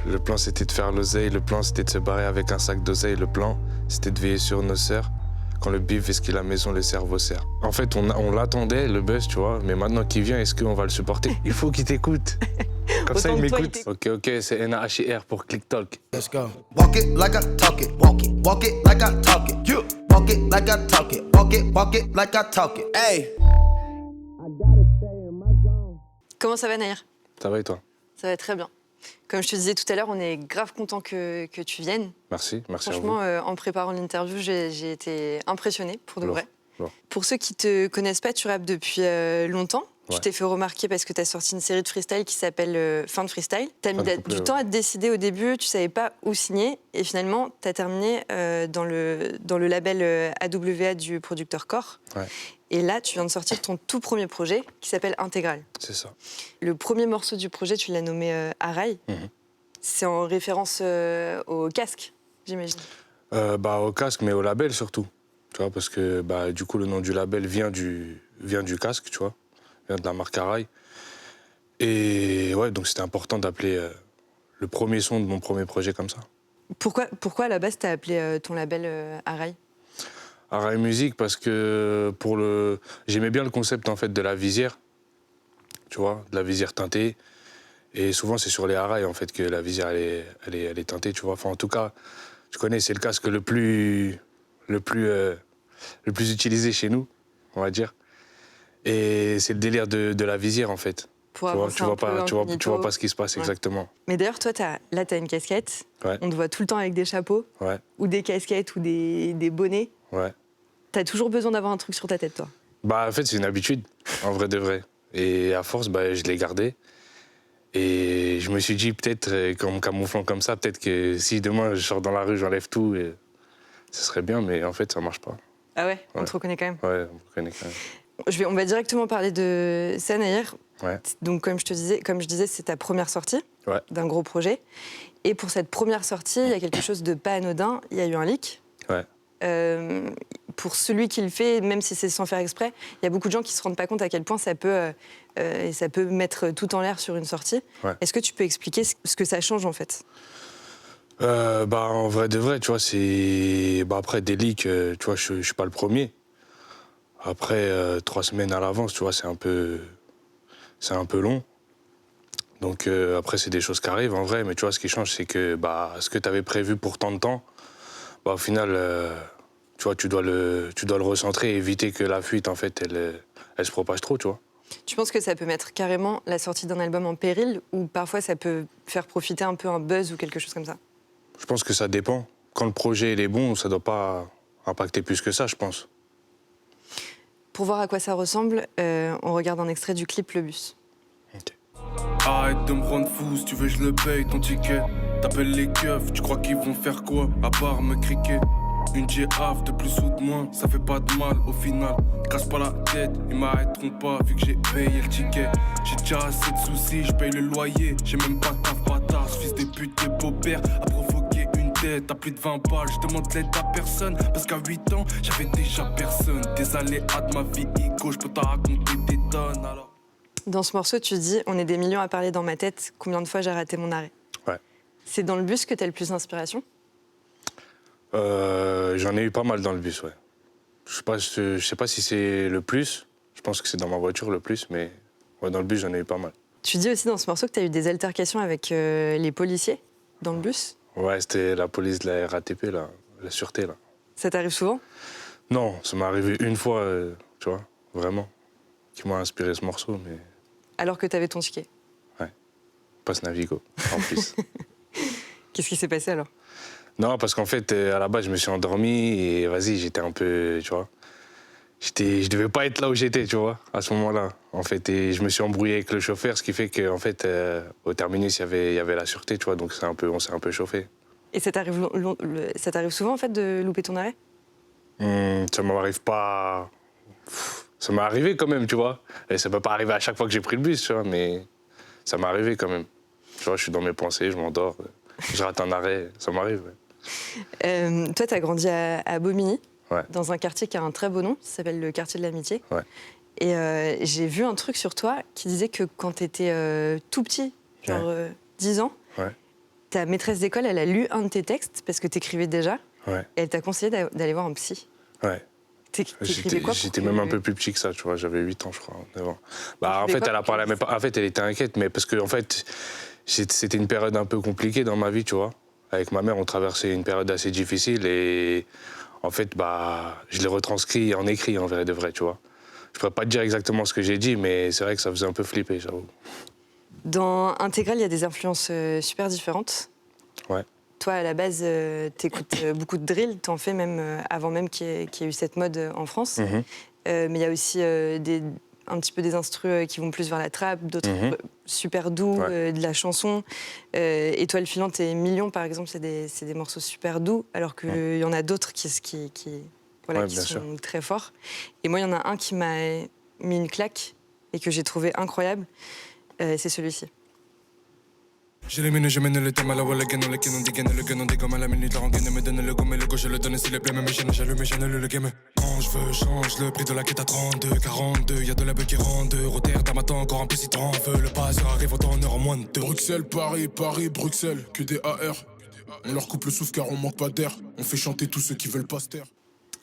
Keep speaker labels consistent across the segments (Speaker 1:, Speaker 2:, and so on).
Speaker 1: Le plan, c'était de faire l'oseille. Le plan, c'était de se barrer avec un sac d'oseille. Le plan, c'était de veiller sur nos sœurs. Quand le bif fait ce qu'il a à la maison, le cerveau sert. En fait, on l'attendait, le buzz, tu vois. Mais maintenant qu'il vient, est-ce qu'on va le supporter? Il faut qu'il t'écoute. Comme ça, il m'écoute. Ok, c'est NAHIR pour Click Talk.
Speaker 2: Let's go. Walk it like I talk it. Walk it. Walk it like I talk it. You. Walk it like I talk it. Walk it like I talk it. Hey.
Speaker 3: Comment ça va, Nahir?
Speaker 1: Ça va et toi?
Speaker 3: Ça va très bien. Comme je te disais tout à l'heure, on est grave content que tu viennes.
Speaker 1: Merci à vous.
Speaker 3: Franchement, en préparant l'interview, j'ai été impressionnée, pour de vrai.
Speaker 1: Lourd.
Speaker 3: Pour ceux qui te connaissent pas, tu rappes depuis longtemps.
Speaker 1: Ouais.
Speaker 3: Tu t'es fait remarquer parce que tu as sorti une série de freestyle qui s'appelle Fin de freestyle. Tu as mis du temps à te décider au début, tu savais pas où signer. Et finalement, tu as terminé dans le label AWA du producteur Core.
Speaker 1: Ouais.
Speaker 3: Et là, tu viens de sortir ton tout premier projet qui s'appelle Intégral.
Speaker 1: C'est ça.
Speaker 3: Le premier morceau du projet, tu l'as nommé Araï. C'est en référence au casque, j'imagine.
Speaker 1: Au casque, mais au label surtout. Tu vois, parce que du coup, le nom du label vient du casque, tu vois. Vient de la marque Araï. Et ouais, donc c'était important d'appeler le premier son de mon premier projet comme ça.
Speaker 3: Pourquoi à la base, tu as appelé ton label Araï?
Speaker 1: Araï Musique, parce que j'aimais bien le concept en fait de la visière. Tu vois, de la visière teintée. Et souvent, c'est sur les Araï en fait que la visière elle est teintée, tu vois. Enfin, en tout cas, tu connais, c'est le casque le plus utilisé chez nous, on va dire. Et c'est le délire de la visière en fait. Tu vois pas ce qui se passe exactement.
Speaker 3: Mais d'ailleurs, toi, t'as une casquette.
Speaker 1: Ouais.
Speaker 3: On te voit tout le temps avec des chapeaux.
Speaker 1: Ouais.
Speaker 3: Ou des casquettes ou des bonnets.
Speaker 1: Ouais.
Speaker 3: T'as toujours besoin d'avoir un truc sur ta tête, toi?
Speaker 1: En fait, c'est une habitude, en vrai de vrai. Et à force, je l'ai gardé. Et je me suis dit, peut-être, qu'en me camouflant comme ça, peut-être que si demain je sors dans la rue, j'enlève tout, ce serait bien, mais en fait, ça marche pas.
Speaker 3: Ah ouais? On te reconnaît quand même?
Speaker 1: Ouais, on me reconnaît quand même.
Speaker 3: On va directement parler de ça, Nahir.
Speaker 1: Ouais.
Speaker 3: Donc, comme je disais, c'est ta première sortie d'un gros projet. Et pour cette première sortie, il y a quelque chose de pas anodin. Il y a eu un leak.
Speaker 1: Ouais.
Speaker 3: Pour celui qui le fait, même si c'est sans faire exprès, il y a beaucoup de gens qui se rendent pas compte à quel point ça peut mettre tout en l'air sur une sortie.
Speaker 1: Ouais.
Speaker 3: Est-ce que tu peux expliquer ce que ça change en fait?
Speaker 1: En vrai de vrai, tu vois, c'est... après, des leaks, tu vois, je suis pas le premier. Après, 3 semaines à l'avance, tu vois, c'est un peu long. Donc après, c'est des choses qui arrivent en vrai, mais tu vois, ce qui change, c'est que ce que tu avais prévu pour tant de temps, au final, tu vois, tu dois le recentrer et éviter que la fuite, en fait, elle se propage trop, tu vois.
Speaker 3: Tu penses que ça peut mettre carrément la sortie d'un album en péril, ou parfois ça peut faire profiter un peu un buzz ou quelque chose comme ça?
Speaker 1: Je pense que ça dépend. Quand le projet il est bon, ça doit pas impacter plus que ça, je pense.
Speaker 3: Pour voir à quoi ça ressemble, on regarde un extrait du clip Le Bus.
Speaker 1: Okay.
Speaker 4: Arrête de me rendre fou, si tu veux je le paye ton ticket. T'appelles les keufs, tu crois qu'ils vont faire quoi à part me criquer? Une GAF de plus ou de moins, ça fait pas de mal au final. Casse pas la tête, ils m'arrêteront pas vu que j'ai payé le ticket. J'ai déjà assez de soucis, je paye le loyer. J'ai même pas de taf bâtard, ce fils des putes de beau-père a provoqué une dette à plus de 20 balles. Je demande l'aide à personne, parce qu'à 8 ans, j'avais déjà personne. Des aléas de ma vie, Ico, je peux t'en raconter des tonnes alors.
Speaker 3: Dans ce morceau, tu dis « On est des millions à parler dans ma tête, combien de fois j'ai raté mon arrêt ?»
Speaker 1: Ouais.
Speaker 3: C'est dans le bus que t'as le plus d'inspiration?
Speaker 1: J'en ai eu pas mal dans le bus, ouais. Je sais pas si c'est le plus. Je pense que c'est dans ma voiture le plus, mais ouais, dans le bus, j'en ai eu pas mal.
Speaker 3: Tu dis aussi dans ce morceau que t'as eu des altercations avec les policiers dans le bus?
Speaker 1: Ouais, c'était la police de la RATP, là, la sûreté, là.
Speaker 3: Ça t'arrive souvent?
Speaker 1: Non, ça m'est arrivé une fois, tu vois, vraiment, qui m'a inspiré ce morceau, mais...
Speaker 3: Alors que t'avais ton ticket?
Speaker 1: Ouais, passe Navigo, en plus.
Speaker 3: Qu'est-ce qui s'est passé alors?
Speaker 1: Non, parce qu'en fait, à la base, je me suis endormi et vas-y, j'étais un peu, tu vois... Je devais pas être là où j'étais, tu vois, à ce moment-là, en fait. Et je me suis embrouillé avec le chauffeur, ce qui fait qu'en fait, au terminus, il y avait la sûreté, tu vois, donc on s'est un peu chauffé.
Speaker 3: Et ça t'arrive souvent, en fait, de louper ton arrêt?
Speaker 1: Ça m'arrive pas... Ça m'est arrivé quand même, tu vois. Et ça peut pas arriver à chaque fois que j'ai pris le bus, tu vois, mais ça m'est arrivé quand même. Tu vois, je suis dans mes pensées, je m'endors, je rate un arrêt, ça m'arrive, ouais.
Speaker 3: Toi, t'as grandi à Bobigny,
Speaker 1: ouais.
Speaker 3: Dans un quartier qui a un très beau nom, ça s'appelle le quartier de l'Amitié.
Speaker 1: Ouais.
Speaker 3: Et j'ai vu un truc sur toi qui disait que quand t'étais tout petit, genre 10 ans,
Speaker 1: ouais.
Speaker 3: ta maîtresse d'école, elle a lu un de tes textes parce que t'écrivais déjà.
Speaker 1: Ouais,
Speaker 3: Et elle t'a conseillé d'aller voir un psy.
Speaker 1: ouais.
Speaker 3: T'écrivais quoi pour
Speaker 1: J'étais
Speaker 3: que-
Speaker 1: même un peu plus petit que ça, tu vois. J'avais 8 ans, je crois, 9 ans. Bah, en
Speaker 3: T'écrivais
Speaker 1: fait,
Speaker 3: quoi
Speaker 1: elle a
Speaker 3: pour
Speaker 1: parlé à
Speaker 3: qu'elle
Speaker 1: mes parents. En fait, elle était inquiète, mais parce que, en fait, c'était une période un peu compliquée dans ma vie, tu vois. Avec ma mère, on traversait une période assez difficile et, en fait, bah, je l'ai retranscrit en écrit, en vrai de vrai, tu vois. Je pourrais pas te dire exactement ce que j'ai dit, mais c'est vrai que ça faisait un peu flipper, j'avoue.
Speaker 3: Dans Intégral, il y a des influences super différentes.
Speaker 1: Ouais.
Speaker 3: Toi, à la base, t'écoutes beaucoup de drill. T'en fais même avant même qu'il y ait eu cette mode en France.
Speaker 1: Mhm.
Speaker 3: Mais il y a aussi un petit peu des instrus qui vont plus vers la trap, d'autres super doux,
Speaker 1: Ouais.
Speaker 3: de la chanson. Étoile filante et Million, par exemple, c'est des morceaux super doux, alors qu'il y en a d'autres qui
Speaker 1: Ouais,
Speaker 3: qui
Speaker 1: bien
Speaker 3: sont
Speaker 1: sûr.
Speaker 3: très forts. Et moi, il y en a un qui m'a mis une claque et que j'ai trouvé incroyable. C'est celui-ci.
Speaker 4: J'ai les mines, je mène le thème à la wall again, le canon dégaine, le gun on dégomme à la minute, la rengaine me donne le gomme et le gauche, je le donne s'il est blême, mais j'allume, j'annule le game. Quand je veux, change le prix de la quête à 32, 42, y'a de la beuh qui rentre, Rotterdam attend encore un peu si t'en veux, le passeur arrive autant en heure en moins de 2.
Speaker 5: Bruxelles, Paris, Paris, Bruxelles, que des AR. On leur coupe le souffle car on manque pas d'air. On fait chanter tous ceux qui veulent pas se taire.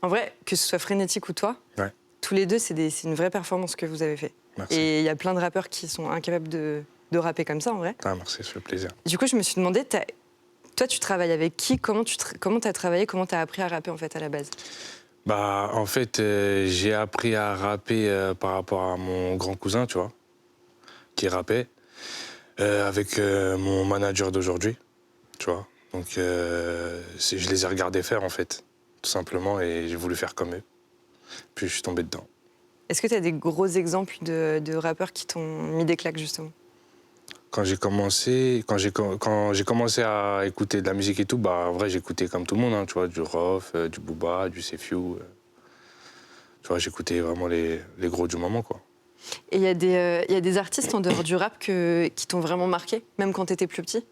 Speaker 3: En vrai, que ce soit Frénétique ou toi,
Speaker 1: Ouais.
Speaker 3: tous les deux, c'est une vraie performance que vous avez fait.
Speaker 1: Merci.
Speaker 3: Et il y a plein de rappeurs qui sont incapables de rapper comme ça, en vrai.
Speaker 1: Ah, merci, ça fait plaisir.
Speaker 3: Du coup, je me suis demandé, toi, tu travailles avec qui? Comment t'as travaillé? Comment t'as appris à rapper, en fait, à la base?
Speaker 1: Bah, en fait, j'ai appris à rapper par rapport à mon grand cousin, tu vois, qui rappait, avec mon manager d'aujourd'hui, tu vois. Donc, je les ai regardés faire, en fait, tout simplement, et j'ai voulu faire comme eux. Puis je suis tombé dedans.
Speaker 3: Est-ce que tu as des gros exemples de rappeurs qui t'ont mis des claques, justement?
Speaker 1: Quand j'ai commencé à écouter de la musique et tout, bah, en vrai, j'écoutais comme tout le monde, hein, tu vois, du Rof, du Booba, du Sefiu. Tu vois, j'écoutais vraiment les gros du moment, quoi.
Speaker 3: Et il y a des artistes en dehors du rap qui t'ont vraiment marqué, même quand t'étais plus petit?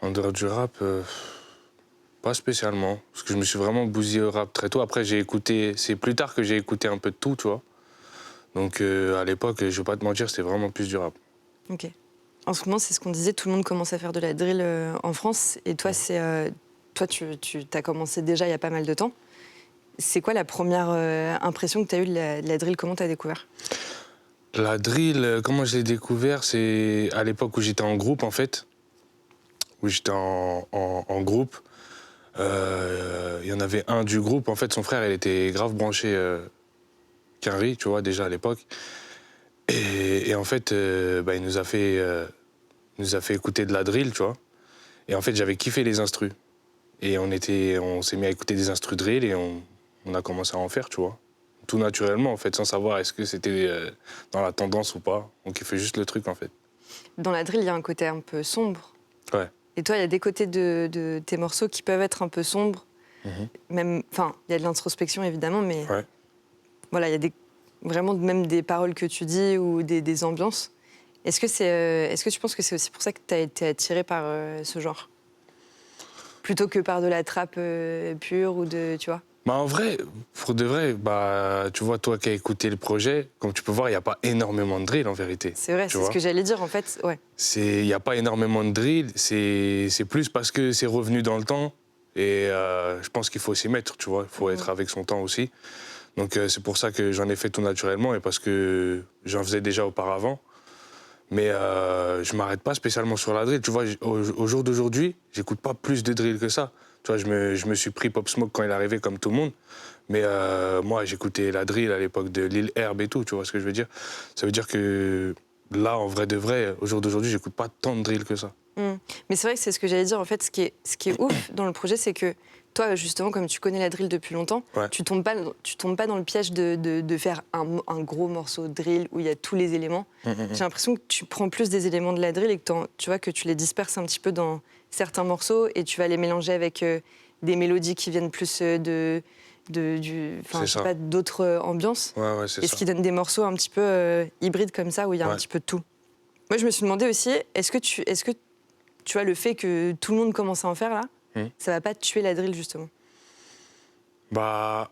Speaker 1: En dehors du rap, pas spécialement. Parce que je me suis vraiment bousillé au rap très tôt. Après, c'est plus tard que j'ai écouté un peu de tout, tu vois. Donc, à l'époque, je vais pas te mentir, c'était vraiment plus du rap.
Speaker 3: Ok. En ce moment, c'est ce qu'on disait, tout le monde commence à faire de la drill en France. Et toi, tu as commencé déjà il y a pas mal de temps. C'est quoi la première impression que tu as eue de la drill? Comment tu as découvert?
Speaker 1: La drill, comment je l'ai découvert, c'est à l'époque où j'étais en groupe, en fait. Où j'étais en groupe. Il y en avait un du groupe, en fait, son frère, il était grave branché Quinry, tu vois, déjà à l'époque. Et en fait, bah, il nous a fait écouter de la drill, tu vois. Et en fait, j'avais kiffé les instrus. Et on s'est mis à écouter des instrus drill et on a commencé à en faire, tu vois. Tout naturellement, en fait, sans savoir est-ce que c'était dans la tendance ou pas. On kiffait juste le truc, en fait.
Speaker 3: Dans la drill, il y a un côté un peu sombre.
Speaker 1: Ouais.
Speaker 3: Et toi, il y a des côtés de tes morceaux qui peuvent être un peu sombres. Même, enfin, il y a de l'introspection, évidemment, mais
Speaker 1: Ouais.
Speaker 3: voilà, il y a vraiment même des paroles que tu dis ou des ambiances. Est-ce que tu penses que c'est aussi pour ça que tu as été attiré par ce genre? Plutôt que par de la trappe pure ou tu vois?
Speaker 1: Bah en vrai, pour de vrai, bah, tu vois, toi qui as écouté le projet, comme tu peux voir, il n'y a pas énormément de drill en vérité.
Speaker 3: C'est vrai,
Speaker 1: Tu
Speaker 3: c'est
Speaker 1: vois
Speaker 3: ce que j'allais dire en fait, ouais.
Speaker 1: Il n'y a pas énormément de drill, c'est plus parce que c'est revenu dans le temps. Et je pense qu'il faut s'y mettre, tu vois, il faut être avec son temps aussi. Donc c'est pour ça que j'en ai fait tout naturellement et parce que j'en faisais déjà auparavant. Mais je m'arrête pas spécialement sur la drill. Tu vois, au jour d'aujourd'hui, j'écoute pas plus de drill que ça. Tu vois, je me suis pris Pop Smoke quand il est arrivé, comme tout le monde. Mais moi, j'écoutais la drill à l'époque de Lil Herb et tout, tu vois ce que je veux dire? Ça veut dire que là, en vrai de vrai, au jour d'aujourd'hui, j'écoute pas tant de drill que ça.
Speaker 3: Mais c'est vrai que c'est ce que j'allais dire. En fait, ce qui est ouf dans le projet, c'est que toi, justement, comme tu connais la drill depuis longtemps,
Speaker 1: Ouais.
Speaker 3: tu tombes pas dans le piège de faire un gros morceau de drill où il y a tous les éléments. J'ai l'impression que tu prends plus des éléments de la drill et que tu vois que tu les disperses un petit peu dans certains morceaux et tu vas les mélanger avec des mélodies qui viennent plus
Speaker 1: C'est ça.
Speaker 3: pas d'autres ambiances.
Speaker 1: Ouais, c'est
Speaker 3: Et
Speaker 1: ça.
Speaker 3: ce qui donne des morceaux un petit peu hybrides comme ça où il y a un
Speaker 1: Ouais.
Speaker 3: petit peu de tout. Moi, je me suis demandé aussi, est-ce que tu vois le fait que tout le monde commence à en faire là, ça va pas tuer la drill justement?
Speaker 1: Bah,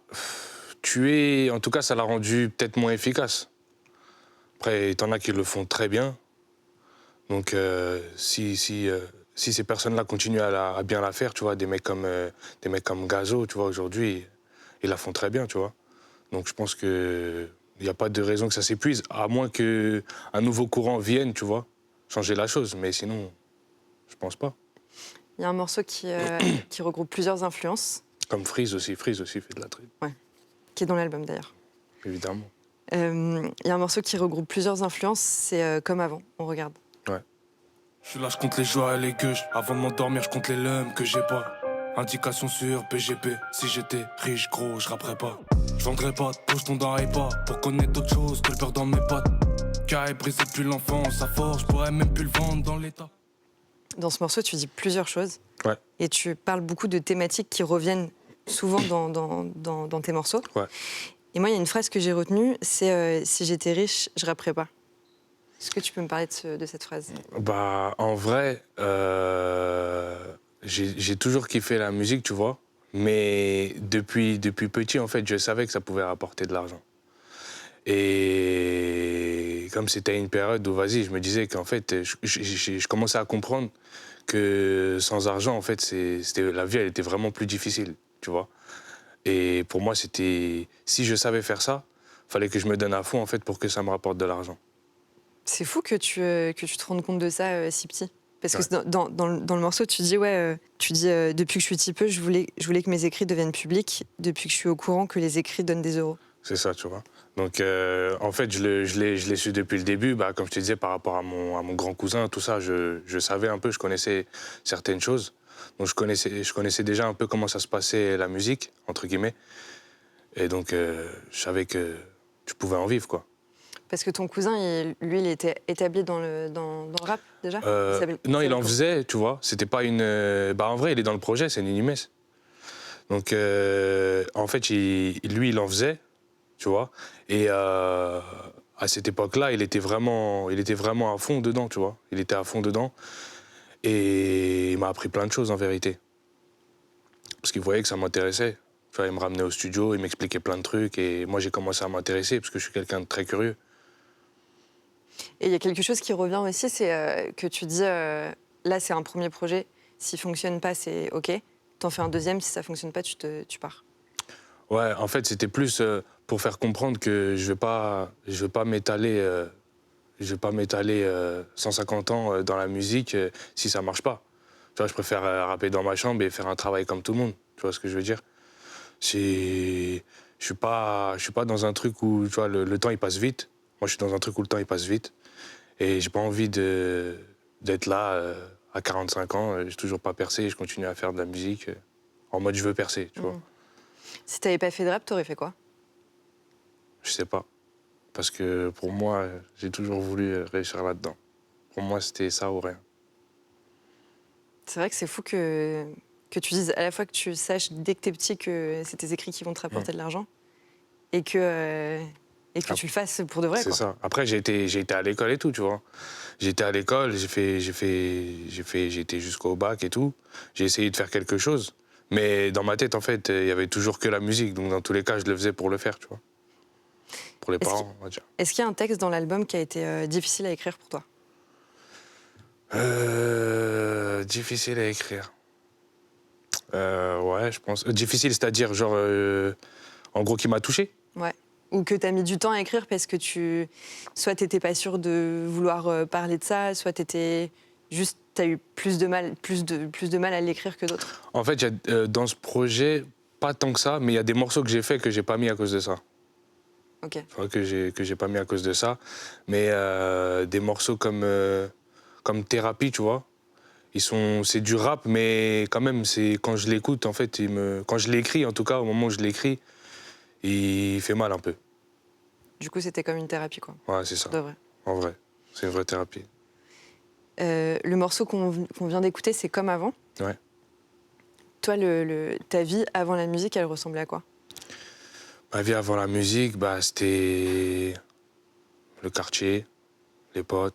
Speaker 1: en tout cas, ça l'a rendu peut-être moins efficace. Après, t'en as qui le font très bien. Donc, si si ces personnes-là continuent à bien la faire, tu vois, des mecs comme Gazo, tu vois, aujourd'hui, ils la font très bien, tu vois. Donc je pense qu'il n'y a pas de raison que ça s'épuise, à moins qu'un nouveau courant vienne, tu vois, changer la chose. Mais sinon, je pense pas.
Speaker 3: Il y a un morceau qui regroupe plusieurs influences.
Speaker 1: Comme Freeze aussi fait de la trip.
Speaker 3: Ouais, qui est dans l'album d'ailleurs.
Speaker 1: Évidemment.
Speaker 3: Il y a un morceau qui regroupe plusieurs influences, c'est Comme avant, on regarde.
Speaker 1: Ouais.
Speaker 4: Je suis là, je compte les joies et les gueuches. Avant de m'endormir, je compte les lums que j'ai pas. Indication sur PGP. Si j'étais riche, gros, je rapperais pas. Je vendrais pas de poche, ton dans pas. Pour connaître d'autres choses que le beurre dans mes pattes. Caille brisé depuis l'enfance, à force, je pourrais même plus le vendre dans l'état.
Speaker 3: Dans ce morceau, tu dis plusieurs choses.
Speaker 1: Ouais.
Speaker 3: Et tu parles beaucoup de thématiques qui reviennent souvent dans tes morceaux.
Speaker 1: Ouais.
Speaker 3: Et moi, il y a une phrase que j'ai retenue, c'est si j'étais riche, je rapperais pas. Est-ce que tu peux me parler de cette phrase?
Speaker 1: Bah, en vrai, j'ai toujours kiffé la musique, tu vois. Mais depuis petit, en fait, je savais que ça pouvait rapporter de l'argent. Et comme c'était une période où, vas-y, je me disais qu'en fait, je commençais à comprendre que sans argent, en fait, la vie, elle était vraiment plus difficile, tu vois. Et pour moi, si je savais faire ça, fallait que je me donne à fond, en fait, pour que ça me rapporte de l'argent.
Speaker 3: C'est fou que tu te rendes compte de ça si petit. Parce que
Speaker 1: Ouais.
Speaker 3: dans le morceau, tu dis, depuis que je suis petit peu, je voulais que mes écrits deviennent publics, depuis que je suis au courant que les écrits donnent des euros.
Speaker 1: C'est ça, tu vois. Donc, en fait, je l'ai su depuis le début. Bah, comme je te disais, par rapport à mon grand cousin, tout ça, je savais un peu, je connaissais certaines choses. Donc, je connaissais déjà un peu comment ça se passait, la musique, entre guillemets. Et donc, je savais que tu pouvais en vivre, quoi.
Speaker 3: Parce que ton cousin, il était établi dans le rap, déjà?
Speaker 1: Non, il en faisait, tu vois. C'était pas une... Bah, en vrai, il est dans le projet, c'est Ninimes. Donc, en fait, lui, il en faisait, tu vois. Et à cette époque-là, il était vraiment à fond dedans, tu vois. Il était à fond dedans. Et il m'a appris plein de choses, en vérité. Parce qu'il voyait que ça m'intéressait. Tu vois, il me ramenait au studio, il m'expliquait plein de trucs. Et moi, j'ai commencé à m'intéresser, parce que je suis quelqu'un de très curieux.
Speaker 3: Et il y a quelque chose qui revient aussi, c'est que tu dis, là, c'est un premier projet. S'il ne fonctionne pas, c'est OK. T'en fais un deuxième, si ça ne fonctionne pas, tu pars.
Speaker 1: Ouais, en fait, c'était plus pour faire comprendre que je vais pas m'étaler 150 ans dans la musique si ça marche pas. Tu vois, je préfère rapper dans ma chambre et faire un travail comme tout le monde. Tu vois ce que je veux dire? Je suis pas dans un truc où, tu vois, le temps il passe vite. Moi, je suis dans un truc où le temps il passe vite et j'ai pas envie d'être là à 45 ans. J'ai toujours pas percé. Je continue à faire de la musique en mode je veux percer, tu vois.
Speaker 3: Si t'avais pas fait de rap, t'aurais fait quoi?
Speaker 1: Je sais pas. Parce que pour moi, j'ai toujours voulu réussir là-dedans. Pour moi, c'était ça ou rien.
Speaker 3: C'est vrai que c'est fou que tu dises à la fois que tu saches dès que t'es petit que c'est tes écrits qui vont te rapporter de l'argent et que tu le fasses pour de vrai.
Speaker 1: C'est ça. Après, j'ai été à l'école et tout, tu vois. J'étais à l'école, j'ai été jusqu'au bac et tout. J'ai essayé de faire quelque chose. Mais dans ma tête, en fait, il y avait toujours que la musique. Donc, dans tous les cas, je le faisais pour le faire, tu vois. Pour les parents, on va dire.
Speaker 3: Est-ce qu'il y a un texte dans l'album qui a été difficile à écrire pour toi?
Speaker 1: Difficile à écrire. Ouais, je pense. Difficile, c'est-à-dire, genre, en gros, qui m'a touché.
Speaker 3: Ouais. Ou que t'as mis du temps à écrire parce que soit t'étais pas sûr de vouloir parler de ça, soit t'as eu plus de mal à l'écrire que d'autres.
Speaker 1: En fait, dans ce projet, pas tant que ça, mais il y a des morceaux que j'ai faits que j'ai pas mis à cause de ça.
Speaker 3: Ok.
Speaker 1: Enfin, que j'ai pas mis à cause de ça. Mais des morceaux comme Thérapie, tu vois, c'est du rap, mais quand même, quand je l'écoute, en fait, quand je l'écris, en tout cas, au moment où je l'écris, il fait mal un peu.
Speaker 3: Du coup, c'était comme une thérapie, quoi.
Speaker 1: Ouais, c'est ça.
Speaker 3: De vrai.
Speaker 1: En vrai, c'est une vraie thérapie.
Speaker 3: Le morceau qu'on vient d'écouter, c'est Comme avant.
Speaker 1: Ouais.
Speaker 3: Toi, ta vie avant la musique, elle ressemblait à quoi?
Speaker 1: Ma vie avant la musique, bah, c'était le quartier, les potes,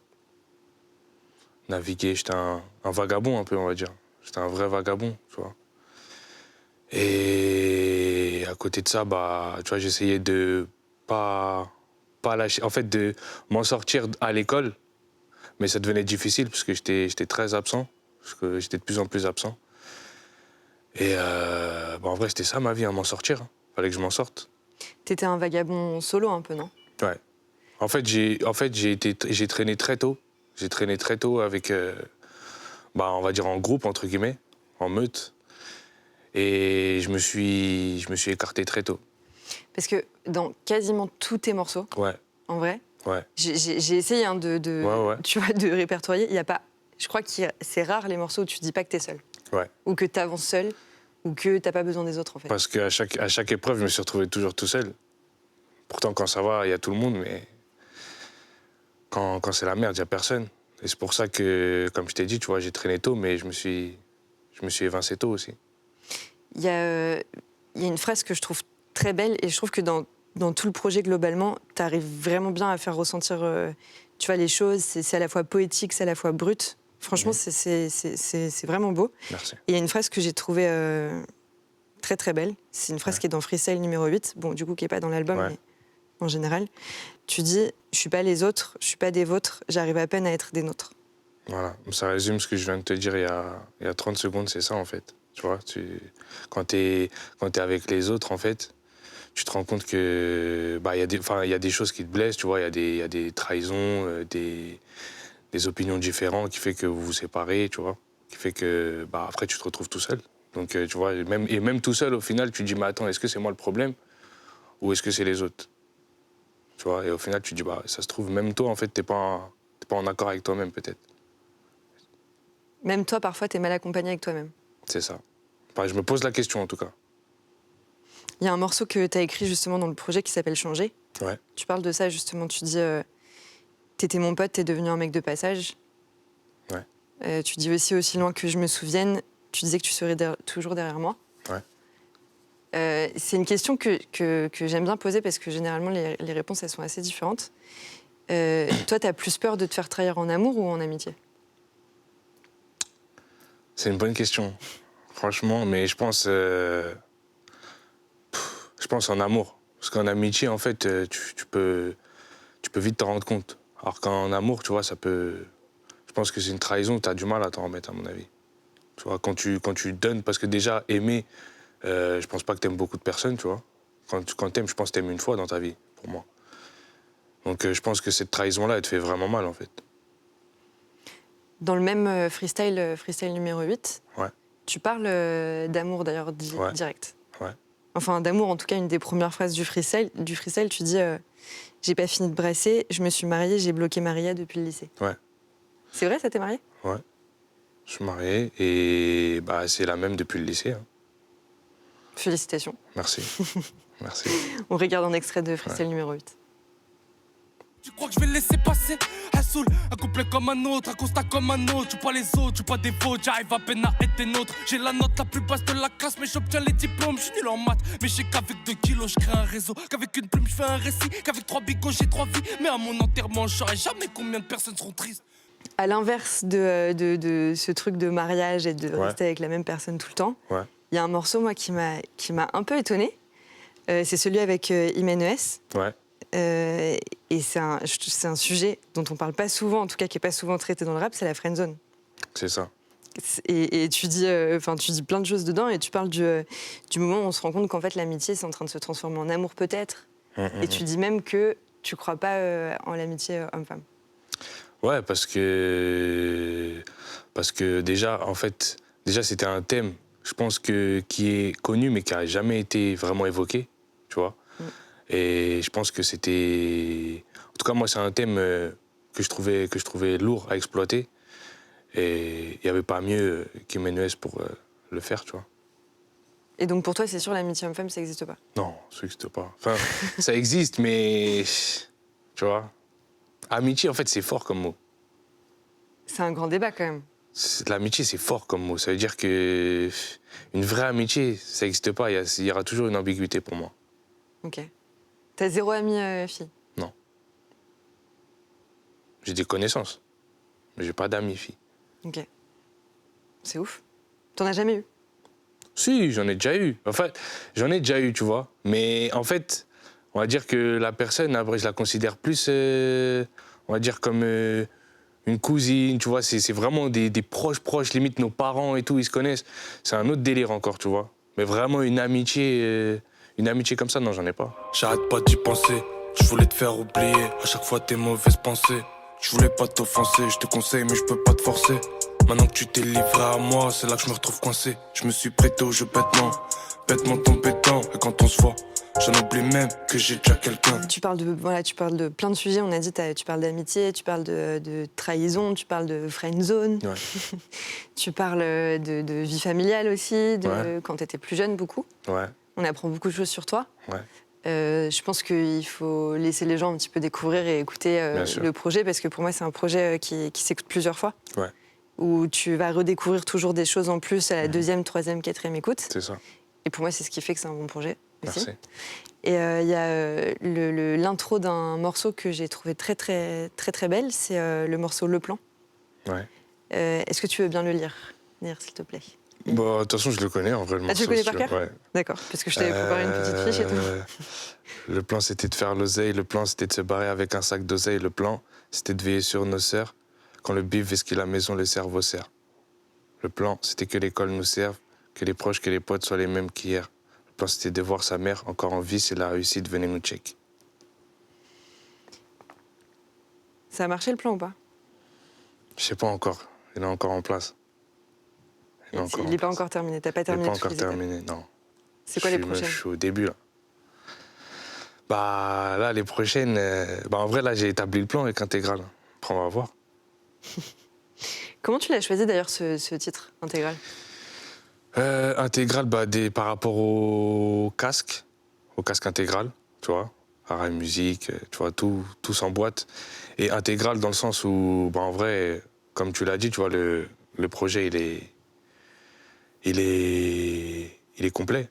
Speaker 1: naviguer. J'étais un vagabond un peu, on va dire. J'étais un vrai vagabond, tu vois. Et à côté de ça, bah, tu vois, j'essayais de pas lâcher, en fait, de m'en sortir à l'école. Mais ça devenait difficile parce que j'étais très absent. parce que j'étais de plus en plus absent. Et en vrai, c'était ça ma vie, à m'en sortir. Fallait que je m'en sorte.
Speaker 3: T'étais un vagabond solo un peu, non?
Speaker 1: Ouais. En fait, j'ai traîné très tôt. J'ai traîné très tôt avec, on va dire en groupe, entre guillemets, en meute. Et je me suis écarté très tôt.
Speaker 3: Parce que dans quasiment tous tes morceaux,
Speaker 1: Ouais,
Speaker 3: en vrai,
Speaker 1: ouais.
Speaker 3: j'ai essayé
Speaker 1: Ouais.
Speaker 3: tu vois, de répertorier. Il y a pas, je crois que c'est rare les morceaux où tu dis pas que t'es seul.
Speaker 1: Ouais.
Speaker 3: Ou que t'avances seul, ou que t'as pas besoin des autres, en fait.
Speaker 1: Parce qu'à chaque épreuve, je me suis retrouvé toujours tout seul. Pourtant, quand ça va, il y a tout le monde, mais quand c'est la merde, il n'y a personne. Et c'est pour ça que, comme je t'ai dit, tu vois, j'ai traîné tôt, mais je me suis évincé tôt aussi.
Speaker 3: Il y a une phrase que je trouve très belle, et je trouve que dans tout le projet, globalement, t'arrives vraiment bien à faire ressentir tu vois, les choses. C'est à la fois poétique, c'est à la fois brut. Franchement, c'est vraiment beau.
Speaker 1: Merci.
Speaker 3: Et il y a une phrase que j'ai trouvée très très belle. C'est une phrase qui est dans Freestyle numéro 8, bon, du coup, qui n'est pas dans l'album, mais en général. Tu dis « Je suis pas les autres, je suis pas des vôtres, j'arrive à peine à être des nôtres ».
Speaker 1: Voilà, ça résume ce que je viens de te dire il y a 30 secondes, c'est ça en fait. Tu vois, quand t'es avec les autres, en fait, tu te rends compte que il y a des choses qui te blessent, tu vois, il y a des trahisons, des opinions différentes qui fait que vous vous séparez, tu vois, qui fait que après tu te retrouves tout seul. Donc tu vois, même tout seul, au final, tu te dis mais attends, est-ce que c'est moi le problème ou est-ce que c'est les autres? Tu vois, et au final, tu te dis ça se trouve, même toi, en fait, t'es pas en accord avec toi-même, peut-être.
Speaker 3: Même toi, parfois, t'es mal accompagné avec toi-même.
Speaker 1: C'est ça. Je me pose la question, en tout cas.
Speaker 3: Il y a un morceau que t'as écrit justement dans le projet qui s'appelle « Changer ».
Speaker 1: Ouais.
Speaker 3: Tu parles de ça, justement. Tu dis t'étais mon pote, t'es devenu un mec de passage.
Speaker 1: Ouais.
Speaker 3: Tu dis aussi loin que je me souvienne, tu disais que tu serais toujours derrière moi.
Speaker 1: Ouais.
Speaker 3: C'est une question que j'aime bien poser parce que généralement, les réponses, elles sont assez différentes. Toi, t'as plus peur de te faire trahir en amour ou en amitié?
Speaker 1: C'est une bonne question, franchement, mais je pense en amour. Parce qu'en amitié, en fait, tu peux vite t'en rendre compte. Alors qu'en amour, tu vois, je pense que c'est une trahison, tu as du mal à t'en remettre, à mon avis. Tu vois, quand tu donnes, parce que déjà, aimer, je pense pas que t'aimes beaucoup de personnes, tu vois. Quand t'aimes, je pense que t'aimes une fois dans ta vie, pour moi. Donc je pense que cette trahison-là, elle te fait vraiment mal, en fait.
Speaker 3: Dans le même freestyle numéro 8,
Speaker 1: Ouais.
Speaker 3: tu parles d'amour, d'ailleurs, direct.
Speaker 1: Ouais.
Speaker 3: Enfin, d'amour, en tout cas, une des premières phrases du freestyle, tu dis j'ai pas fini de brasser, je me suis mariée, j'ai bloqué Maria depuis le lycée.
Speaker 1: Ouais.
Speaker 3: C'est vrai, ça t'es marié?
Speaker 1: Ouais. Je suis marié et c'est la même depuis le lycée. Hein.
Speaker 3: Félicitations.
Speaker 1: Merci. Merci.
Speaker 3: On regarde un extrait de freestyle numéro 8.
Speaker 4: Tu crois que je vais le laisser passer? Un soul, un couplet comme un autre, un constat comme un autre. Tu pas les autres, tu pas des vôtres, j'arrive à peine à être des nôtres. J'ai la note la plus basse de la classe, mais j'obtiens les diplômes. Je suis nul en maths, mais je sais qu'avec 2 kilos, je crée un réseau. Qu'avec une plume, je fais un récit. Qu'avec 3 bigots, j'ai 3 vies. Mais à mon enterrement, je saurais jamais combien de personnes seront tristes.
Speaker 3: À l'inverse de ce truc de mariage et de rester avec la même personne tout le temps, il y a un morceau, moi, qui m'a un peu étonnée. C'est celui avec Imenes.
Speaker 1: Ouais.
Speaker 3: Et c'est un sujet dont on parle pas souvent, en tout cas qui est pas souvent traité dans le rap, c'est la friendzone.
Speaker 1: C'est ça.
Speaker 3: Et tu dis plein de choses dedans, et tu parles du moment où on se rend compte qu'en fait l'amitié c'est en train de se transformer en amour peut-être. Et tu dis même que tu crois pas en l'amitié homme-femme.
Speaker 1: Ouais, parce que déjà c'était un thème, je pense qui est connu mais qui a jamais été vraiment évoqué, tu vois. Et je pense que c'était... En tout cas, moi, c'est un thème que je trouvais lourd à exploiter. Et il n'y avait pas mieux qu'Imenes pour le faire, tu vois.
Speaker 3: Et donc, pour toi, c'est sûr, l'amitié homme-femme, ça n'existe pas?
Speaker 1: Non, ça n'existe pas. Enfin, ça existe, mais... Tu vois. Amitié, en fait, c'est fort comme mot.
Speaker 3: C'est un grand débat, quand même.
Speaker 1: L'amitié, c'est fort comme mot. Ça veut dire que... Une vraie amitié, ça n'existe pas. Il y aura toujours une ambiguïté pour moi.
Speaker 3: Ok. T'as 0 ami fille?
Speaker 1: Non. J'ai des connaissances, mais j'ai pas d'amis filles.
Speaker 3: Ok. C'est ouf. T'en as jamais eu?
Speaker 1: Si, j'en ai déjà eu. En fait, j'en ai déjà eu, tu vois. Mais en fait, on va dire que la personne, après, je la considère plus, on va dire, comme une cousine, tu vois, c'est vraiment des proches, limite nos parents et tout, ils se connaissent. C'est un autre délire encore, tu vois. Mais vraiment une amitié comme ça, non, j'en ai pas.
Speaker 4: J'arrête pas d'y penser, je voulais te faire oublier à chaque fois tes mauvaises pensées. Je voulais pas t'offenser, je te conseille mais je peux pas te forcer. Maintenant que tu t'es livré à moi, c'est là que je me retrouve coincé. Je me suis prêté au jeu bêtement compétent. Et quand on se voit, j'en oublie même que j'ai déjà quelqu'un.
Speaker 3: Tu parles de plein de sujets, on a dit, tu parles d'amitié, tu parles de trahison, tu parles de friend zone,
Speaker 1: Ouais.
Speaker 3: tu parles de vie familiale aussi, quand tu étais plus jeune beaucoup.
Speaker 1: Ouais,
Speaker 3: On apprend beaucoup de choses sur toi.
Speaker 1: ouais.
Speaker 3: Je pense qu'il faut laisser les gens un petit peu découvrir et écouter
Speaker 1: Bien sûr.
Speaker 3: le projet, parce que pour moi, c'est un projet qui s'écoute plusieurs fois,
Speaker 1: Ouais,
Speaker 3: où tu vas redécouvrir toujours des choses en plus à la deuxième, troisième, quatrième écoute.
Speaker 1: c'est ça.
Speaker 3: Et pour moi, c'est ce qui fait que c'est un bon projet aussi.
Speaker 1: Merci.
Speaker 3: Et il y a l'intro d'un morceau que j'ai trouvé très, très, très, très belle, c'est le morceau Le Plan.
Speaker 1: Ouais.
Speaker 3: Est-ce que tu veux bien le lire, s'il te plaît?
Speaker 1: Bah, de toute façon, je le connais en vrai. Le
Speaker 3: Ah, tu le
Speaker 1: morceau,
Speaker 3: connais par cœur?
Speaker 1: Ouais.
Speaker 3: D'accord, parce que je t'avais préparé une petite fiche et tout.
Speaker 1: Le plan, c'était de faire l'oseille. Le plan, c'était de se barrer avec un sac d'oseille. Le plan, c'était de veiller sur nos sœurs. Quand le bif vesquit la maison, le cerveau sert. Le plan, c'était que l'école nous serve, que les proches, que les potes soient les mêmes qu'hier. Le plan, c'était de voir sa mère encore en vie, c'est la réussite, venez nous check.
Speaker 3: Ça a marché le plan ou pas?
Speaker 1: Je sais pas encore. Il est encore en place.
Speaker 3: Il n'est pas encore terminé. T'as pas
Speaker 1: Il
Speaker 3: terminé
Speaker 1: n'est pas
Speaker 3: toutes
Speaker 1: encore
Speaker 3: les étapes.
Speaker 1: terminé, non.
Speaker 3: C'est quoi les
Speaker 1: Je
Speaker 3: prochaines?
Speaker 1: suis au début, là. Bah, là, les prochaines... en vrai, là, j'ai établi le plan avec Intégral. Après, on va voir.
Speaker 3: Comment tu l'as choisi d'ailleurs, ce titre, Intégral?
Speaker 1: Intégral, par rapport au casque intégral, tu vois, art et musique, tu vois, tout s'emboîte. Et intégral dans le sens où, en vrai, comme tu l'as dit, tu vois, le projet, il est complet.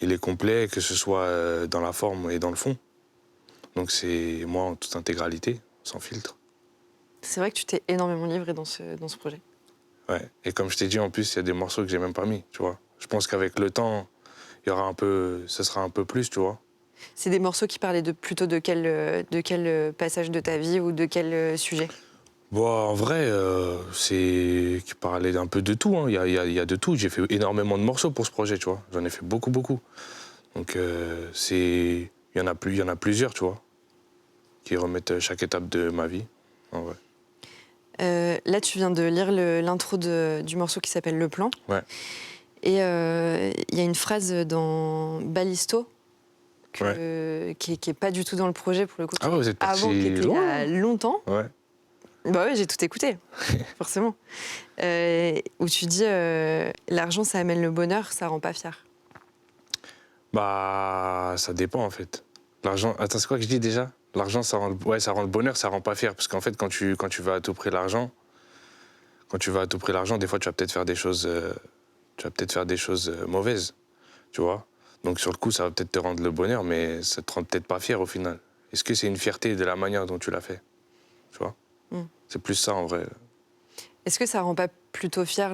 Speaker 1: Il est complet, que ce soit dans la forme et dans le fond. Donc c'est moi en toute intégralité, sans filtre.
Speaker 3: C'est vrai que tu t'es énormément livré dans ce projet.
Speaker 1: Ouais. Et comme je t'ai dit, en plus, il y a des morceaux que j'ai même pas mis, tu vois. Je pense qu'avec le temps, ça sera un peu plus, tu vois.
Speaker 3: C'est des morceaux qui parlaient plutôt de quel passage de ta vie ou de quel sujet?
Speaker 1: Bon, en vrai, c'est qui parlait un peu de tout. Hein. Il y a de tout. J'ai fait énormément de morceaux pour ce projet, tu vois. J'en ai fait beaucoup. Donc, il y en a plusieurs, tu vois, qui remettent chaque étape de ma vie, en vrai.
Speaker 3: Là, tu viens de lire l'intro du morceau qui s'appelle Le Plan.
Speaker 1: Ouais.
Speaker 3: Et il y a une phrase dans Balisto qui est pas du tout dans le projet, pour le coup.
Speaker 1: Ah ouais, vous êtes parti
Speaker 3: Avant, qui était il y a longtemps.
Speaker 1: Ouais.
Speaker 3: Bah ouais, j'ai tout écouté, forcément. Où tu dis l'argent, ça amène le bonheur, ça rend pas fier.
Speaker 1: Bah, ça dépend, en fait. L'argent... Attends, c'est quoi que je dis déjà? L'argent, ça rend le bonheur, ça rend pas fier. Parce qu'en fait, quand tu vas à tout prix l'argent, des fois, tu vas peut-être faire des choses mauvaises, tu vois. Donc, sur le coup, ça va peut-être te rendre le bonheur, mais ça te rend peut-être pas fier au final. Est-ce que c'est une fierté de la manière dont tu l'as fait, tu vois? C'est plus ça, en vrai.
Speaker 3: Est-ce que ça rend pas plutôt fier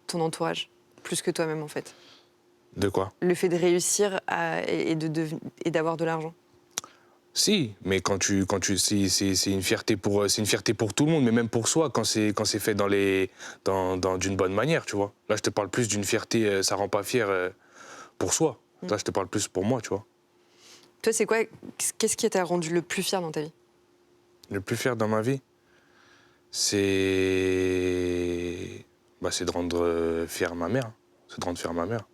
Speaker 3: ton entourage, plus que toi-même, en fait?
Speaker 1: De quoi?
Speaker 3: Le fait de réussir et d'avoir de l'argent.
Speaker 1: Si, mais c'est une fierté pour tout le monde, mais même pour soi quand c'est fait d'une bonne manière, tu vois. Là, je te parle plus d'une fierté, ça rend pas fier pour soi. Là, je te parle plus pour moi, tu vois.
Speaker 3: Toi, qu'est-ce qui t'a rendu le plus fier dans ta vie?
Speaker 1: Le plus fier dans ma vie, c'est de rendre fier ma mère. C'est de rendre fier ma mère.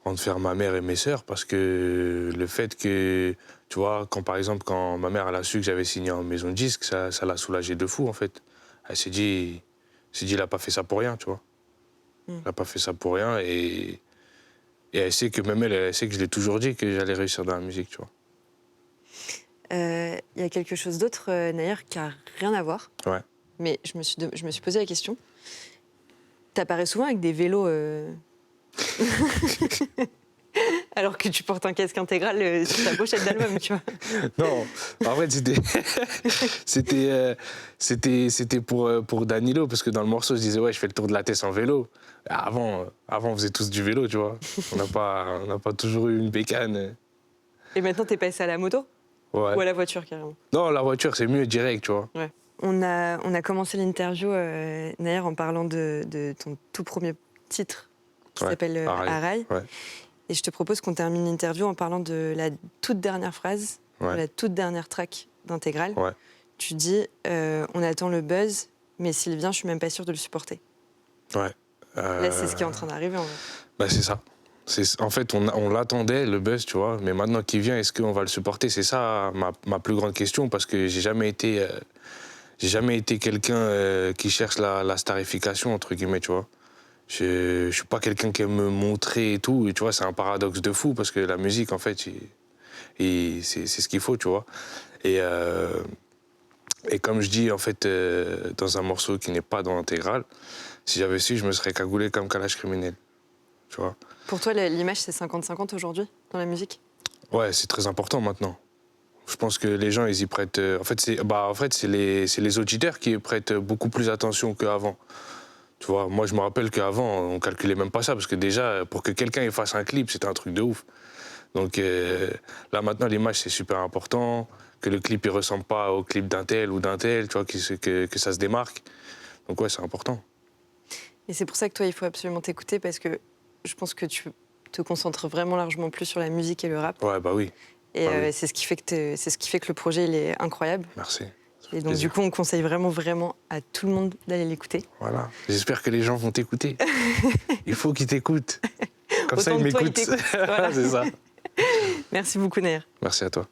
Speaker 1: Rendre fier ma mère et mes sœurs, parce que le fait que, tu vois, quand ma mère elle a su que j'avais signé en maison de disque, ça l'a soulagée de fou, en fait. Elle s'est dit, il a pas fait ça pour rien, tu vois. Il a pas fait ça pour rien, et elle sait que, même elle sait que je l'ai toujours dit, que j'allais réussir dans la musique, tu vois.
Speaker 3: Il y a quelque chose d'autre, Naïr, qui a rien à voir.
Speaker 1: Ouais.
Speaker 3: Mais je me suis posé la question. T'apparais souvent avec des vélos... Alors que tu portes un casque intégral sur ta pochette d'album, tu vois.
Speaker 1: Non, en fait, c'était pour Danilo, parce que dans le morceau, je disais, ouais, je fais le tour de la Tesse en vélo. Avant, on faisait tous du vélo, tu vois. On n'a pas toujours eu une bécane.
Speaker 3: Et maintenant, t'es passé à la moto?
Speaker 1: Ouais.
Speaker 3: Ou à la voiture, carrément?
Speaker 1: Non, la voiture, c'est mieux direct, tu vois.
Speaker 3: Ouais. On a commencé l'interview, Naher, en parlant de ton tout premier titre qui s'appelle Araï.
Speaker 1: Ouais.
Speaker 3: Et je te propose qu'on termine l'interview en parlant de la toute dernière phrase, de la toute dernière track d'Intégral.
Speaker 1: Ouais.
Speaker 3: Tu dis on attend le buzz, mais s'il vient, je suis même pas sûre de le supporter.
Speaker 1: Ouais.
Speaker 3: Là, c'est ce qui est en train d'arriver. En vrai.
Speaker 1: Bah, c'est ça. En fait, on l'attendait, le buzz, tu vois. Mais maintenant qu'il vient, est-ce qu'on va le supporter? C'est ça ma plus grande question, parce que j'ai jamais été quelqu'un qui cherche la starification, entre guillemets, tu vois. Je suis pas quelqu'un qui aime me montrer et tout. Et tu vois, c'est un paradoxe de fou, parce que la musique, en fait, c'est ce qu'il faut, tu vois. Et comme je dis, en fait, dans un morceau qui n'est pas dans l'intégrale, si j'avais su, je me serais cagoulé comme Kalash Criminel, tu vois.
Speaker 3: Pour toi, l'image, c'est 50-50 aujourd'hui, dans la musique?
Speaker 1: Ouais, c'est très important maintenant. Je pense que les gens, ils y prêtent... En fait, c'est les auditeurs qui y prêtent beaucoup plus attention qu'avant. Tu vois, moi, je me rappelle qu'avant, on calculait même pas ça, parce que déjà, pour que quelqu'un y fasse un clip, c'était un truc de ouf. Donc là, maintenant, l'image, c'est super important, que le clip, il ressemble pas au clip d'un tel ou d'un tel, tu vois, que ça se démarque. Donc ouais, c'est important.
Speaker 3: Et c'est pour ça que toi, il faut absolument t'écouter, parce que je pense que tu te concentres vraiment largement plus sur la musique et le rap.
Speaker 1: Ouais, bah oui.
Speaker 3: Et
Speaker 1: bah oui.
Speaker 3: c'est ce qui fait que le projet, il est incroyable.
Speaker 1: Merci.
Speaker 3: Et donc, du coup, on conseille vraiment à tout le monde d'aller l'écouter.
Speaker 1: Voilà. J'espère que les gens vont t'écouter. Il faut qu'ils t'écoutent. Comme ça,
Speaker 3: Autant
Speaker 1: ils
Speaker 3: que toi,
Speaker 1: m'écoutent.
Speaker 3: Voilà.
Speaker 1: C'est ça.
Speaker 3: Merci beaucoup, Naher.
Speaker 1: Merci à toi.